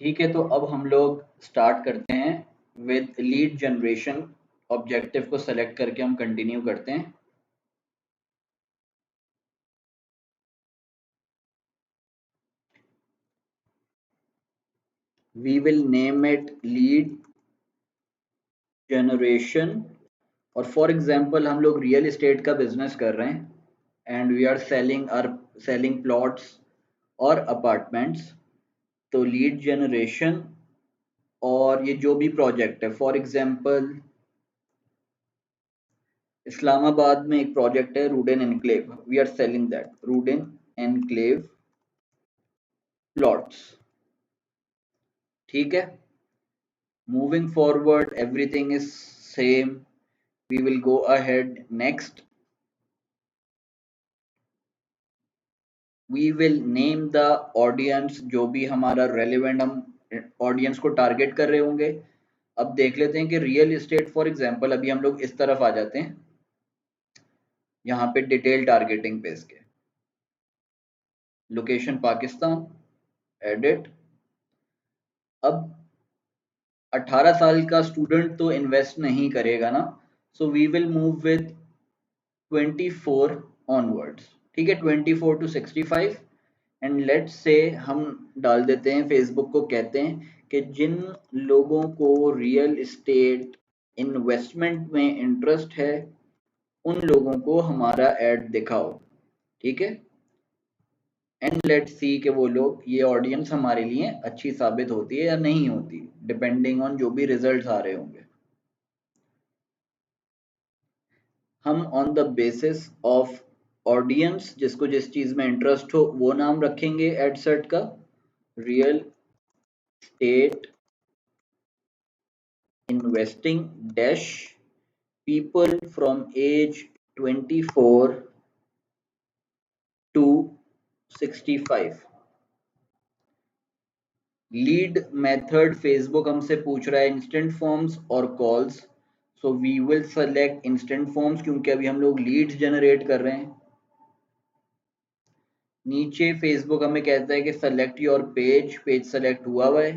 ठीक है, तो अब हम लोग स्टार्ट करते हैं विद लीड जनरेशन। ऑब्जेक्टिव को सेलेक्ट करके हम कंटिन्यू करते हैं। We will name it lead generation. और फॉर एग्जांपल हम लोग रियल एस्टेट का बिजनेस कर रहे हैं and we are selling plots और अपार्टमेंट्स। तो लीड जनरेशन और ये जो भी प्रोजेक्ट है, फॉर एग्जांपल इस्लामाबाद में एक प्रोजेक्ट है रूडन enclave, we are selling that रूडन एनक्लेव प्लॉट्स। ठीक है, moving forward everything is same, we will go ahead next. We will name the audience, जो भी हमारा रेलिवेंट हम ऑडियंस को टारगेट कर रहे होंगे। अब देख लेते हैं कि रियल एस्टेट फॉर एग्जांपल, अभी हम लोग इस तरफ आ जाते हैं, यहाँ पे डिटेल टारगेटिंग पे इसके लोकेशन पाकिस्तान, एडिट। अब 18 साल का स्टूडेंट तो इन्वेस्ट नहीं करेगा ना, so we will move with 24 onwards. ठीक है, 24 टू 65। एंड लेट्स से हम डाल देते हैं, फेसबुक को कहते हैं कि जिन लोगों को रियल एस्टेट इन्वेस्टमेंट में इंटरेस्ट है उन लोगों को हमारा ऐड दिखाओ। ठीक है, एंड लेट्स सी कि वो लोग, ये ऑडियंस हमारे लिए अच्छी साबित होती है या नहीं होती, डिपेंडिंग ऑन जो भी रिजल्ट्स आ रहे होंगे। हम on the basis of audience, जिसको जिस चीज में इंटरेस्ट हो वो नाम रखेंगे एड सेट का, real estate investing dash people from age 24 to 65। Lead method Facebook हमसे पूछ रहा है इंस्टेंट फॉर्म्स और calls, so we will select instant forms क्योंकि अभी हम लोग लीड्स जनरेट कर रहे हैं। नीचे फेसबुक हमें कहता है कि select your page, page select हुआ है।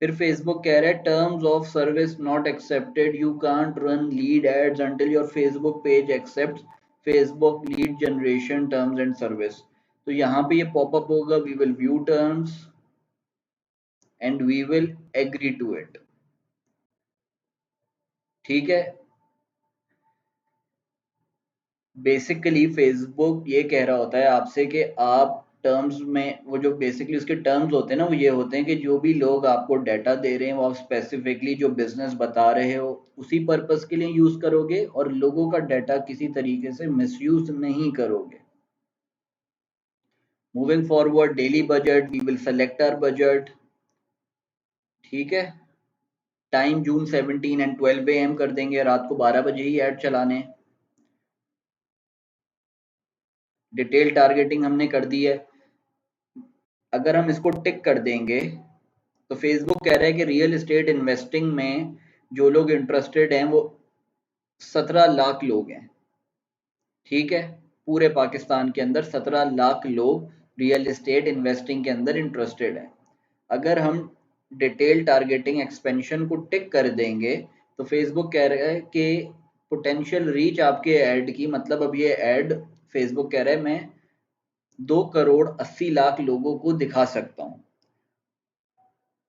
फिर फेसबुक कह रहा है terms of service not accepted, you can't run lead ads until your Facebook page accept Facebook lead generation terms and service. तो यहाँ पे ये पॉपअप होगा, we will view terms and we will agree to it. ठीक है, basically Facebook ये कह रहा होता है आपसे कि आप टर्म्स में, वो जो बेसिकली उसके टर्म्स होते हैं ना, वो ये होते हैं कि जो भी लोग आपको डाटा दे रहे हैं वो आप स्पेसिफिकली जो बिजनेस बता रहे हो उसी पर्पस के लिए यूज करोगे और लोगों का डाटा किसी तरीके से मिसयूज नहीं करोगे। Moving forward daily budget, we will select our budget. ठीक है, टाइम जून 17 एंड 12 AM कर देंगे, रात को 12 बजे ही ऐड चलाने। डिटेल टारगेटिंग हमने कर दी है। अगर हम इसको टिक कर देंगे तो फेसबुक कह रहा है कि रियल एस्टेट इन्वेस्टिंग में जो लोग इंटरेस्टेड हैं वो 17 लाख लोग हैं। ठीक है, पूरे पाकिस्तान के अंदर 17 लाख लोग रियल एस्टेट इन्वेस्टिंग के अंदर इंटरेस्टेड हैं। अगर हम डिटेल टारगेटिंग एक्सपेंशन को टिक कर देंगे तो फेसबुक कह रहा है कि पोटेंशियल रीच आपके ऐड की, मतलब अब ये ऐड फेसबुक कह रहा है मैं 2,80,00,000 लोगों को दिखा सकता हूँ।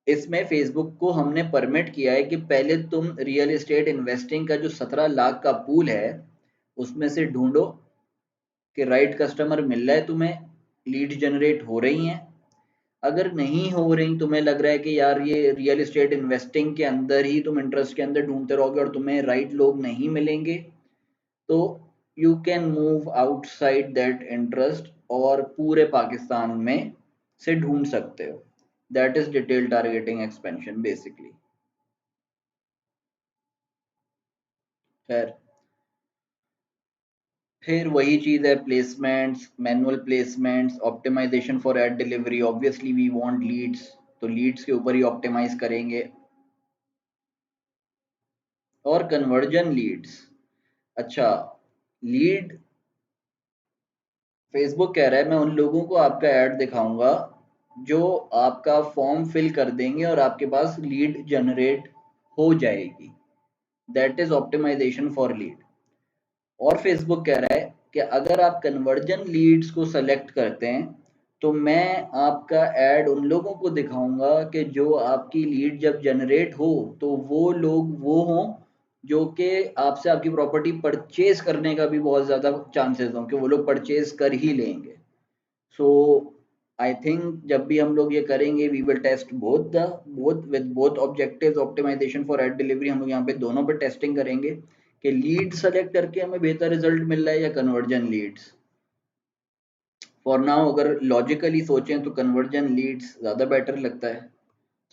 इसमें फेसबुक को हमने परमिट किया है कि पहले तुम रियल एस्टेट इन्वेस्टिंग का जो 17 लाख का पूल है उसमें से ढूंढो कि राइट कस्टमर मिल रहा है, तुम्हें लीड जनरेट हो रही हैं। अगर नहीं हो रही, तुम्हें लग रहा है कि यार ये रियल एस्टेट इन्वेस्टिंग के अंदर ही तुम इंटरेस्ट के अंदर ढूंढते रहोगे और तुम्हें राइट लोग नहीं मिलेंगे, तो you can move outside that interest और पूरे पाकिस्तान में से ढूंढ सकते हो। That is detail targeting expansion basically. खैर, फिर वही चीज है, placements, manual placements, optimization for ad delivery. Obviously we want leads, तो लीड्स के ऊपर ही ऑप्टिमाइज करेंगे। और कन्वर्जन लीड्स, अच्छा, फेसबुक कह रहा है मैं उन लोगों को आपका ऐड दिखाऊंगा जो आपका फॉर्म फिल कर देंगे और आपके पास लीड जनरेट हो जाएगी। That is optimization for lead. और फेसबुक कह रहा है कि अगर आप कन्वर्जन लीड्स को सेलेक्ट करते हैं तो मैं आपका ऐड उन लोगों को दिखाऊंगा कि जो आपकी लीड जब जनरेट हो तो वो लोग वो हों जो कि आपसे आपकी प्रॉपर्टी परचेज करने का भी बहुत ज़्यादा चांसेस हों कि वो लोग परचेज कर ही लेंगे। सो आई थिंक जब भी हम लोग ये करेंगे we will test both with both objectives optimization for ad delivery. हम लोग यहाँ पे दोनों पे टेस्टिंग करेंगे कि लीड सेलेक्ट करके हमें बेहतर रिजल्ट मिल रहा है या कन्वर्जन लीड्स। फॉर नाउ अगर लॉजिकली सोचें तो कन्वर्जन लीड्स ज़्यादा बेटर लगता है।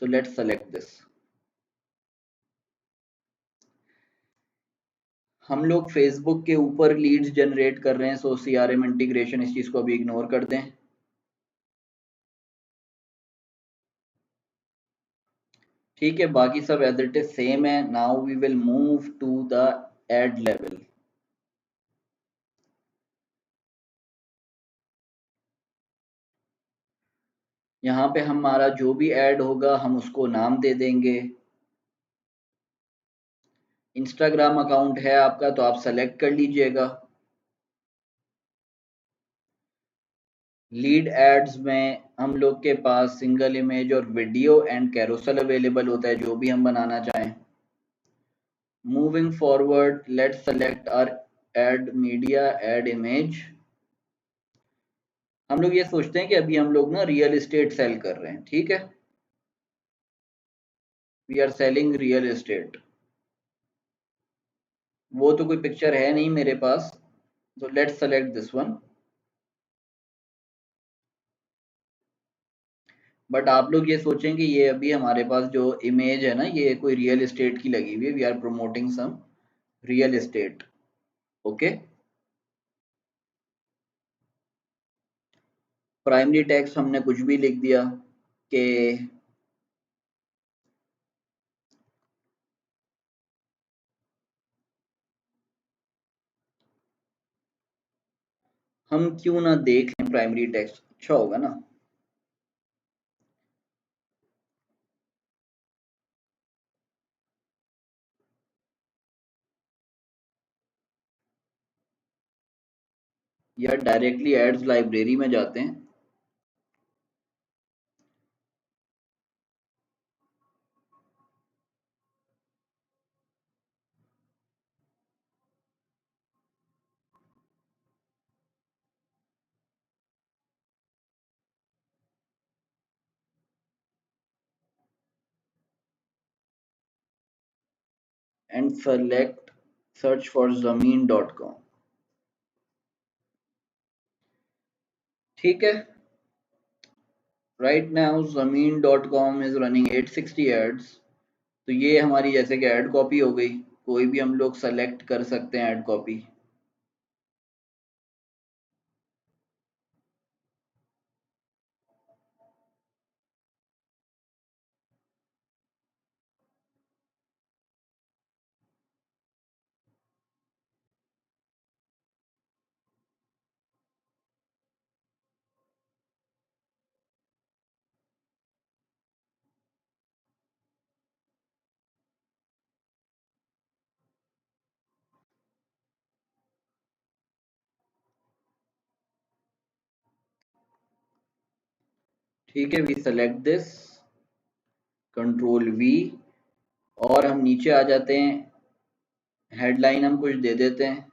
So let's select this. हम लोग फेसबुक के ऊपर लीड्स जनरेट कर रहे हैं, सो सीआरएम इंटीग्रेशन इस चीज़ को अभी इग्नोर कर दें। ठीक है, बाकी सब एज इट इज सेम है। Now we will move to the ad level. यहाँ पे हमारा जो भी ऐड होगा हम उसको नाम दे देंगे। इंस्टाग्राम अकाउंट है आपका तो आप सेलेक्ट कर लीजिएगा। लीड एड्स में हम लोग के पास सिंगल इमेज और वीडियो एंड कैरोसेल अवेलेबल होता है, जो भी हम बनाना चाहें। Moving forward let's select our ad media ad image. हम लोग ये सोचते हैं कि अभी हम लोग ना रियल एस्टेट सेल कर रहे हैं, ठीक है, we are selling real estate. वो तो कोई पिक्चर है नहीं मेरे पास, तो let's select this one. But आप लोग ये सोचें कि ये अभी हमारे पास जो इमेज है ना ये कोई रियल एस्टेट की लगी हुई है, we are promoting some real estate. Okay, primary text हमने कुछ भी लिख दिया कि हम क्यों ना देख लें, प्राइमरी टेक्स्ट अच्छा होगा ना। या डायरेक्टली एड्स लाइब्रेरी में जाते हैं। एंड सेलेक्ट सर्च फॉर ज़मीन.com। ठीक है, राइट नाउ ज़मीन.com इज रनिंग 860 एड्स। तो ये हमारी जैसे कि ऐड कॉपी हो गई, कोई भी हम लोग सेलेक्ट कर सकते हैं ऐड कॉपी। ठीक है, we select this, control V, और हम नीचे आ जाते हैं। हेडलाइन हम कुछ दे देते हैं,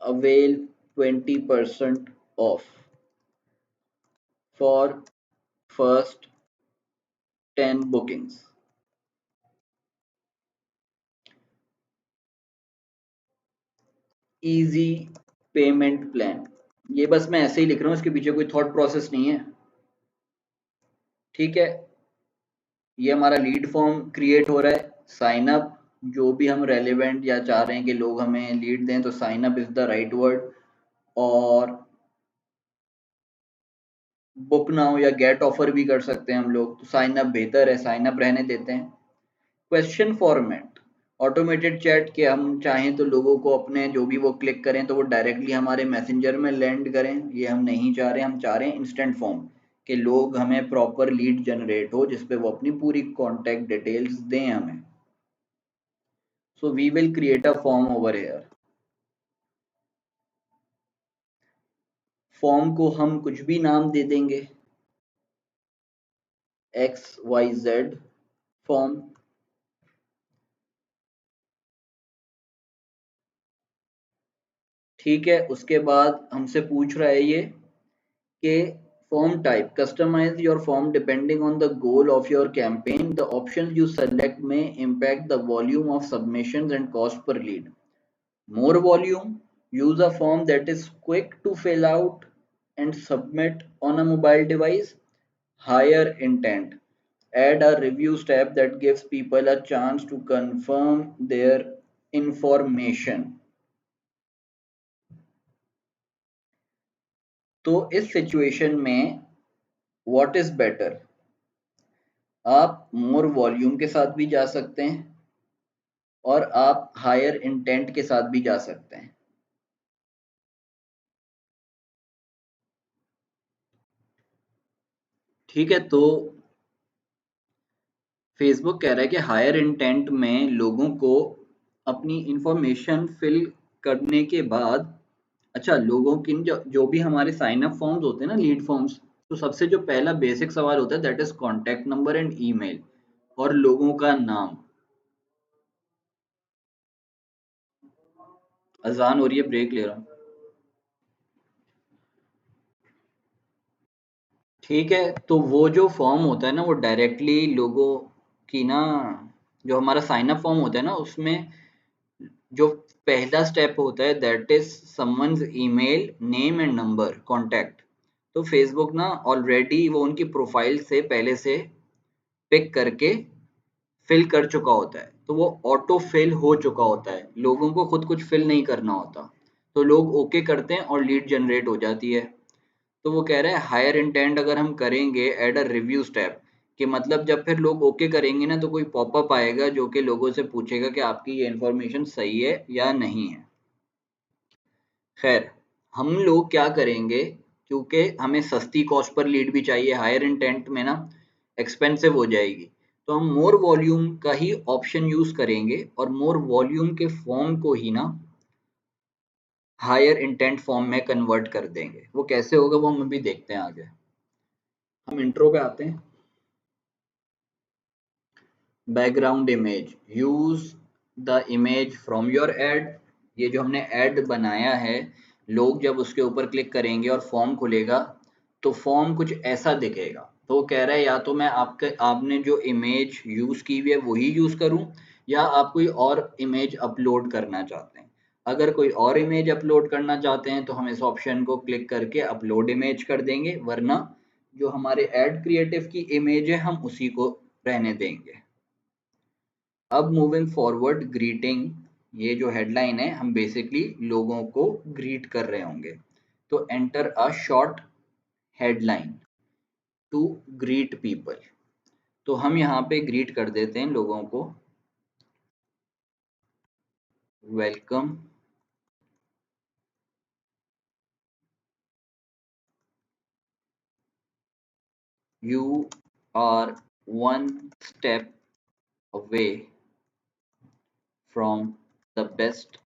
avail 20% of for first 10 bookings. Easy payment plan. ये बस मैं ऐसे ही लिख रहा हूँ, इसके पीछे कोई थॉट प्रोसेस नहीं है। ठीक है, ये हमारा लीड फॉर्म क्रिएट हो रहा है। साइन अप, जो भी हम रेलेवेंट या चाह रहे हैं कि लोग हमें लीड दें तो sign up is the right word. और बुक नाउ या गेट ऑफर भी कर सकते हैं हम लोग, तो साइन अप बेहतर है, साइन अप रहने देते हैं। क्वेश्चन फॉर्मेट, ऑटोमेटेड चैट के हम चाहें तो लोगों को अपने जो भी वो क्लिक करें तो वो डायरेक्टली हमारे मैसेंजर में लैंड करें, ये हम नहीं चाह रहे। हम चाह रहे हैं इंस्टेंट फॉर्म कि लोग हमें प्रॉपर लीड जनरेट हो जिस पे वो अपनी पूरी कॉन्टैक्ट डिटेल्स दें हमें। So we will create a form over here. Form को हम कुछ भी नाम दे देंगे, XYZ फॉर्म। ठीक है, उसके बाद हमसे पूछ रहा है ये कि form type, customize your form depending on the goal of your campaign. The options you select may impact the volume of submissions and cost per lead. More volume, use a form that is quick to fill out and submit on a mobile device. Higher intent, add a reviews tab that gives people a chance to confirm their information. तो इस situation में what is better, आप मोर volume के साथ भी जा सकते हैं और आप हायर इंटेंट के साथ भी जा सकते हैं। ठीक है, तो फेसबुक कह रहा है कि हायर इंटेंट में लोगों को अपनी इंफॉर्मेशन फिल करने के बाद, अच्छा लोगों की जो भी हमारे साइन अप फॉर्म्स होते हैं ना, लीड फॉर्म्स, तो सबसे जो पहला बेसिक सवाल होता है that is contact number and email और लोगों का नाम। अजान हो रही है, ब्रेक ले रहा हूँ। ठीक है, तो वो जो फॉर्म होता है ना वो डायरेक्टली लोगों की ना, जो हमारा साइन अप फॉर्म होता है ना उसमें जो पहला स्टेप होता है that is someone's email name and number contact. तो फेसबुक ना ऑलरेडी वो उनकी प्रोफाइल से पहले से पिक करके फिल कर चुका होता है, तो वो ऑटो फिल हो चुका होता है, लोगों को खुद कुछ फिल नहीं करना होता। तो लोग ओके करते हैं और लीड जनरेट हो जाती है। तो वो कह रहा है हायर इंटेंट अगर हम करेंगे एड अ रिव्यू स्टेप, कि मतलब जब फिर लोग ओके करेंगे ना तो कोई पॉपअप आएगा जो कि लोगों से पूछेगा कि आपकी ये इन्फॉर्मेशन सही है या नहीं है। खैर, हम लोग क्या करेंगे, क्योंकि हमें सस्ती कॉस्ट पर लीड भी चाहिए, हायर इंटेंट में ना एक्सपेंसिव हो जाएगी, तो हम मोर वॉल्यूम का ही ऑप्शन यूज करेंगे और मोर वॉल्यूम के फॉर्म को ही ना हायर इंटेंट फॉर्म में कन्वर्ट कर देंगे। वो कैसे होगा वो हम अभी देखते हैं आगे। हम इंट्रो पे आते हैं। Background image, use the image from your add. ये जो हमने एड बनाया है, लोग जब उसके ऊपर क्लिक करेंगे और फॉर्म खुलेगा तो फॉर्म कुछ ऐसा दिखेगा। तो वो कह रहा है या तो मैं आपने जो इमेज यूज की हुई है वही यूज करूं, या आप कोई और इमेज अपलोड करना चाहते हैं। अगर कोई और इमेज अपलोड करना चाहते हैं तो हम इस ऑप्शन को क्लिक करके अपलोड इमेज कर देंगे, वरना जो हमारे एड क्रिएटिव की इमेज है हम उसी को रहने देंगे। अब मूविंग फॉरवर्ड, ग्रीटिंग, ये जो हेडलाइन है हम बेसिकली लोगों को ग्रीट कर रहे होंगे। तो enter a short headline to greet people. तो हम यहाँ पे ग्रीट कर देते हैं लोगों को, welcome you are one step away from the best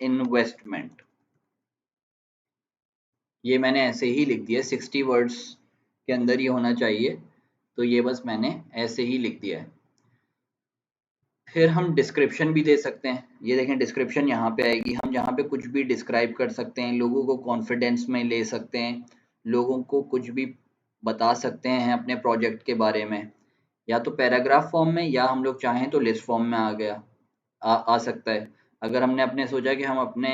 investment. ये मैंने ऐसे ही लिख दिया, 60 वर्ड्स के अंदर ही होना चाहिए, तो ये बस मैंने ऐसे ही लिख दिया है। फिर हम डिस्क्रिप्शन भी दे सकते हैं, ये देखें डिस्क्रिप्शन यहाँ पे आएगी, हम यहाँ पे कुछ भी डिस्क्राइब कर सकते हैं, लोगों को कॉन्फिडेंस में ले सकते हैं, लोगों को कुछ भी बता सकते हैं अपने प्रोजेक्ट के बारे में, या तो पैराग्राफ फॉर्म में या हम लोग चाहें तो लिस्ट फॉर्म में आ सकता है। अगर हमने अपने सोचा कि हम अपने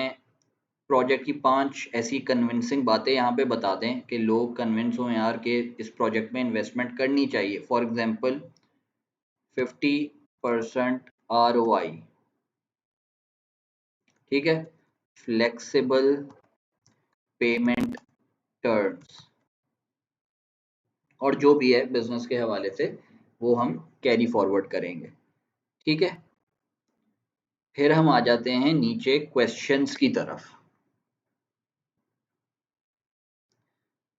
प्रोजेक्ट की 5 ऐसी कन्विंसिंग बातें यहाँ पे बता दें कि लोग कन्विंस हों यार कि इस प्रोजेक्ट में इन्वेस्टमेंट करनी चाहिए, फॉर एग्जांपल 50% ROI, ठीक है, फ्लेक्सिबल पेमेंट टर्म्स, और जो भी है बिजनेस के हवाले से वो हम कैरी फॉरवर्ड करेंगे। ठीक है, फिर हम आ जाते हैं नीचे क्वेश्चंस की तरफ।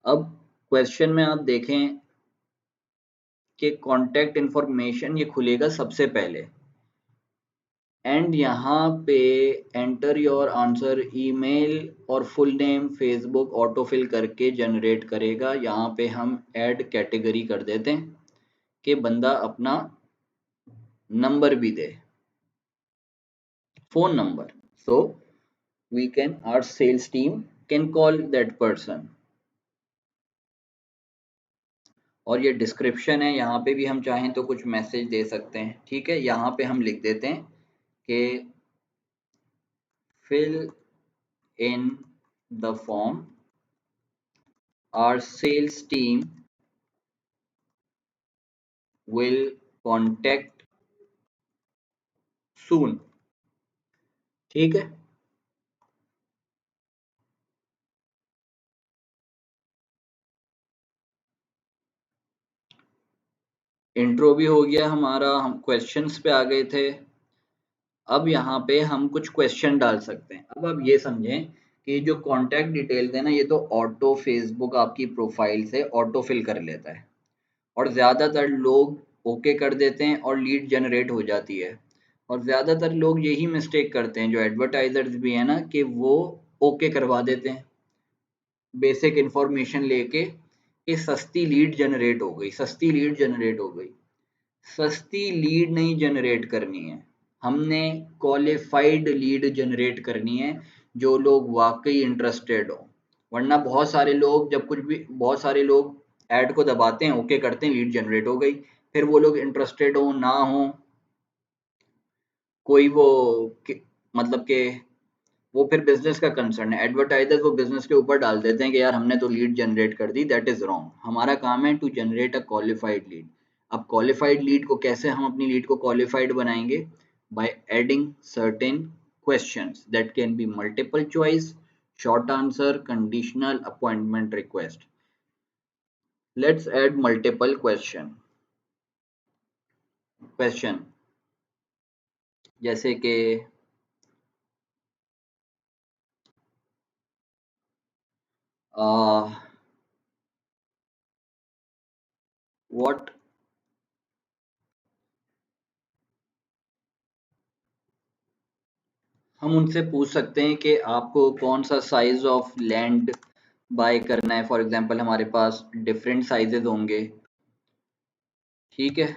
अब क्वेश्चन में आप देखें कि कॉन्टैक्ट इंफॉर्मेशन ये खुलेगा सबसे पहले, एंड यहाँ पे एंटर योर आंसर, ईमेल और फुल नेम फेसबुक ऑटोफिल करके जनरेट करेगा। यहाँ पे हम ऐड कैटेगरी कर देते हैं कि बंदा अपना नंबर भी दे, phone number, so we can, our sales team can call that person. और ये डिस्क्रिप्शन है, यहाँ पे भी हम चाहें तो कुछ मैसेज दे सकते हैं। ठीक है, यहाँ पे हम लिख देते हैं कि fill in the form, our sales team will contact soon। ठीक है, इंट्रो भी हो गया हमारा, हम क्वेश्चंस पे आ गए थे। अब यहाँ पे हम कुछ क्वेश्चन डाल सकते हैं। अब आप ये समझें कि जो कॉन्टैक्ट डिटेल्स है ना, ये तो ऑटो फेसबुक आपकी प्रोफाइल से ऑटो फिल कर लेता है, और ज़्यादातर लोग ओके कर देते हैं और लीड जनरेट हो जाती है। और ज़्यादातर लोग यही मिस्टेक करते हैं, जो एडवर्टाइजर्स भी है ना, कि वो ओके करवा देते हैं बेसिक इन्फॉर्मेशन लेके कि सस्ती लीड जनरेट हो गई, सस्ती लीड जनरेट हो गई। सस्ती लीड नहीं जनरेट करनी है, हमने क्वालिफाइड लीड जनरेट करनी है, जो लोग वाकई इंटरेस्टेड हो। वरना बहुत सारे लोग, जब कुछ भी, बहुत सारे लोग ऐड को दबाते हैं, ओके करते हैं, लीड जनरेट हो गई, फिर वो लोग इंटरेस्टेड हो ना हो, कोई वो मतलब कि वो फिर बिजनेस का कंसर्न है, एडवर्टाइजर वो बिजनेस के ऊपर डाल देते हैं कि यार हमने तो लीड जनरेट कर दी। That is wrong. हमारा काम है to generate a qualified lead. अब क्वालिफाइड लीड को कैसे हम अपनी लीड को क्वालिफाइड बनाएंगे? By adding certain questions that can be multiple choice, short answer, conditional, appointment request. Let's add multiple question जैसे कि व्हाट, हम उनसे पूछ सकते हैं कि आपको कौन सा साइज ऑफ लैंड बाय करना है। फॉर एग्जांपल हमारे पास डिफरेंट साइजेस होंगे। ठीक है,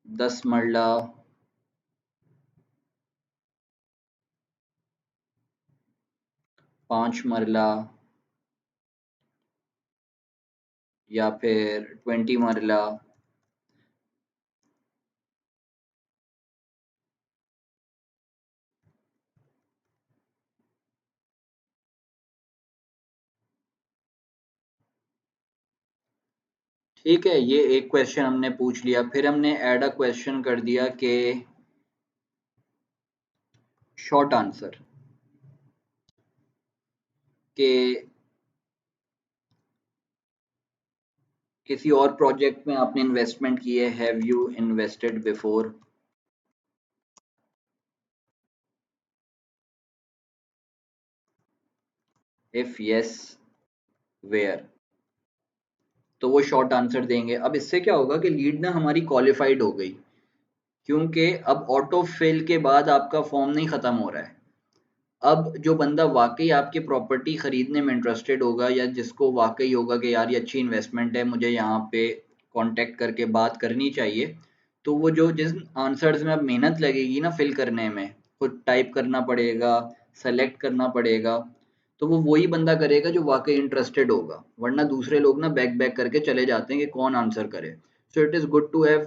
10 मरला, 5 मरला, या फिर 20 मरला। ठीक है, ये एक क्वेश्चन हमने पूछ लिया। फिर हमने ऐड अ क्वेश्चन कर दिया कि शॉर्ट आंसर, कि किसी और प्रोजेक्ट में आपने इन्वेस्टमेंट की है, have you invested before, if yes where. तो वो शॉर्ट आंसर देंगे। अब इससे क्या होगा कि लीड ना हमारी क्वालिफाइड हो गई, क्योंकि अब ऑटो फिल के बाद आपका फॉर्म नहीं खत्म हो रहा है। अब जो बंदा वाकई आपकी प्रॉपर्टी खरीदने में इंटरेस्टेड होगा, या जिसको वाकई होगा कि यार ये अच्छी इन्वेस्टमेंट है, मुझे यहाँ पे कांटेक्ट करके बात करनी चाहिए, तो वो जो जिस आंसर्स में अब मेहनत लगेगी ना फिल करने में, खुद टाइप करना पड़ेगा, सेलेक्ट करना पड़ेगा, तो वो वही बंदा करेगा जो वाकई इंटरेस्टेड होगा। वरना दूसरे लोग ना बैक बैक करके चले जाते हैं कि कौन आंसर करे। So it is good to have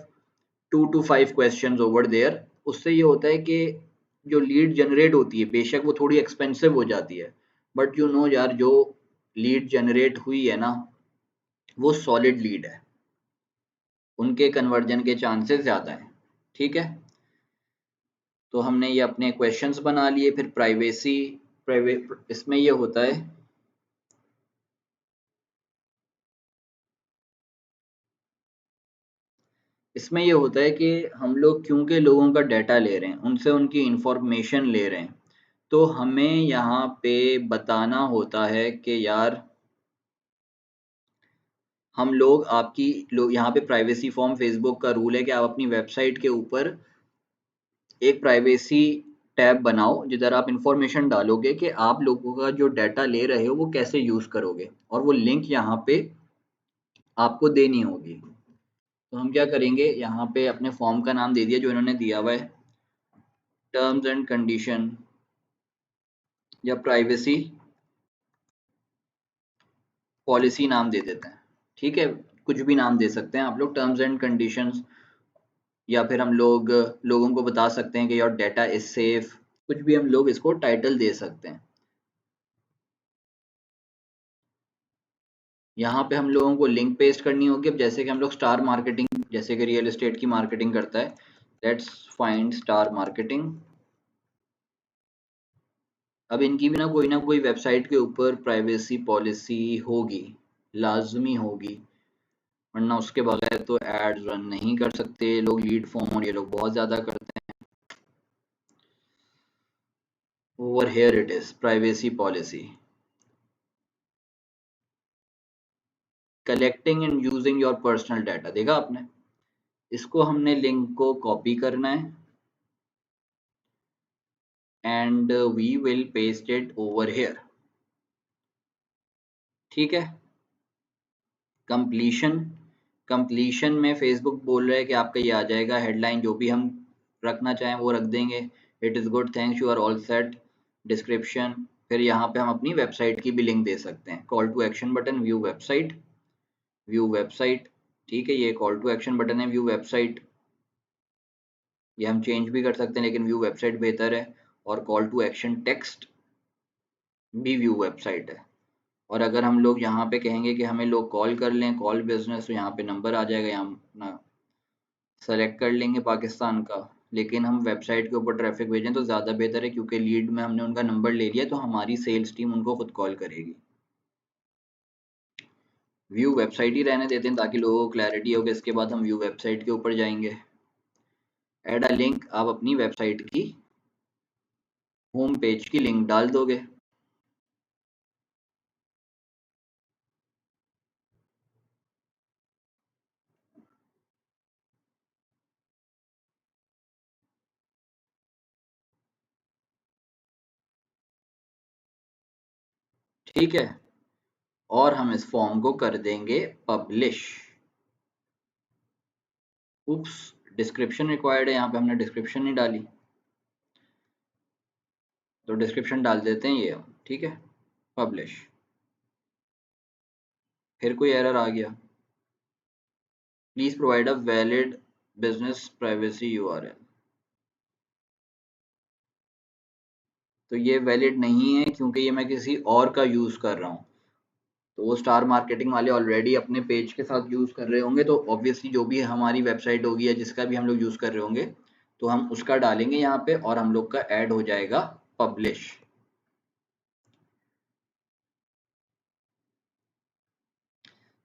2 to 5 questions over there. उससे ये होता है कि जो लीड जनरेट होती है, बेशक वो थोड़ी एक्सपेंसिव हो जाती है, बट यू नो यार, जो लीड जनरेट हुई है ना, वो सॉलिड लीड है, उनके कन्वर्जन के चांसेस ज़्यादा हैं। ठीक है, तो हमने ये अपने क्वेश्चंस बना लिए। फिर प्राइवेसी, प्राइवेट, इसमें ये होता है इसमें ये होता है कि हम लोग क्योंकि लोगों का डाटा ले रहे हैं, उनसे उनकी इंफॉर्मेशन ले रहे हैं, तो हमें यहाँ पे बताना होता है कि यार हम लोग आपकी यहाँ पे प्राइवेसी फॉर्म फेसबुक का रूल है कि आप अपनी वेबसाइट के ऊपर एक प्राइवेसी टैब बनाओ जिधर आप इंफॉर्मेशन डालोगे कि आप लोगों का जो डाटा ले रहे हो वो कैसे यूज़ करोगे, और वो लिंक यहाँ पे आपको देनी होगी। तो हम क्या करेंगे, यहाँ पे अपने फॉर्म का नाम दे दिया जो इन्होंने दिया हुआ है, टर्म्स एंड कंडीशन या प्राइवेसी पॉलिसी नाम दे देते हैं। ठीक है, कुछ भी नाम दे सकते हैं आप लोग, टर्म्स एंड कंडीशंस, या फिर हम लोग लोगों को बता सकते हैं कि योर डाटा इज सेफ, कुछ भी हम लोग इसको टाइटल दे सकते हैं। यहाँ पे हम लोगों को लिंक पेस्ट करनी होगी। अब जैसे कि हम लोग स्टार मार्केटिंग, जैसे कि रियल एस्टेट की मार्केटिंग करता है, लेट्स फाइंड स्टार मार्केटिंग। अब इनकी भी ना कोई वेबसाइट के ऊपर प्राइवेसी पॉलिसी होगी, लाजमी होगी, वरना उसके बगैर तो एड्स रन नहीं कर सकते लोग। लीड फॉर्म और ये लोग बहुत ज़्यादा करते हैं। Over here it is privacy policy, collecting and using your personal data. देखा आपने, इसको हमने लिंक को कॉपी करना है and we will paste it over here. ठीक है, कंप्लीशन, कंप्लीशन में फेसबुक बोल रहा है कि आपका ये आ जाएगा हेडलाइन, जो भी हम रखना चाहें वो रख देंगे। It is good, thanks, you are all set, description, फिर यहाँ पे हम अपनी वेबसाइट की भी लिंक दे सकते हैं। Call to action button, view website, view website. ठीक है, ये कॉल टू एक्शन बटन है, व्यू वेबसाइट, ये हम चेंज भी कर सकते हैं लेकिन व्यू वेबसाइट बेहतर है। और कॉल टू एक्शन टेक्स्ट भी व्यू वेबसाइट है। और अगर हम लोग यहाँ पे कहेंगे कि हमें लोग कॉल कर लें, कॉल बिजनेस, तो यहाँ पे नंबर आ जाएगा, यहाँ अपना सेलेक्ट कर लेंगे पाकिस्तान का। लेकिन हम वेबसाइट के ऊपर ट्रैफिक भेजें तो ज़्यादा बेहतर है, क्योंकि लीड में हमने उनका नंबर ले लिया तो हमारी सेल्स टीम उनको खुद कॉल करेगी। व्यू वेबसाइट ही रहने देते हैं ताकि लोगों को क्लैरिटी हो कि इसके बाद हम व्यू वेबसाइट के ऊपर जाएंगे। ऐड अ लिंक, आप अपनी वेबसाइट की होम पेज की लिंक डाल दोगे। ठीक है, और हम इस फॉर्म को कर देंगे पब्लिश। उप्स, डिस्क्रिप्शन रिक्वायर्ड है, यहाँ पे हमने डिस्क्रिप्शन नहीं डाली, तो डिस्क्रिप्शन डाल देते हैं ये। ठीक है, पब्लिश। फिर कोई एरर आ गया, please provide a valid business privacy URL. तो ये वैलिड नहीं है क्योंकि ये मैं किसी और का यूज़ कर रहा हूँ। तो वो स्टार मार्केटिंग वाले ऑलरेडी अपने पेज के साथ यूज़ कर रहे होंगे, तो ऑब्वियसली जो भी हमारी वेबसाइट होगी या जिसका भी हम लोग यूज़ कर रहे होंगे, तो हम उसका डालेंगे यहाँ पे और हम लोग का ऐड हो जाएगा पब्लिश।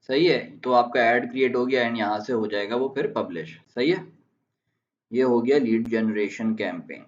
सही है, तो आपका ऐड क्रिएट हो गया एंड यहाँ से हो जाएगा वो फिर पब्लिश। सही है, ये हो गया लीड जनरेशन कैंपेन।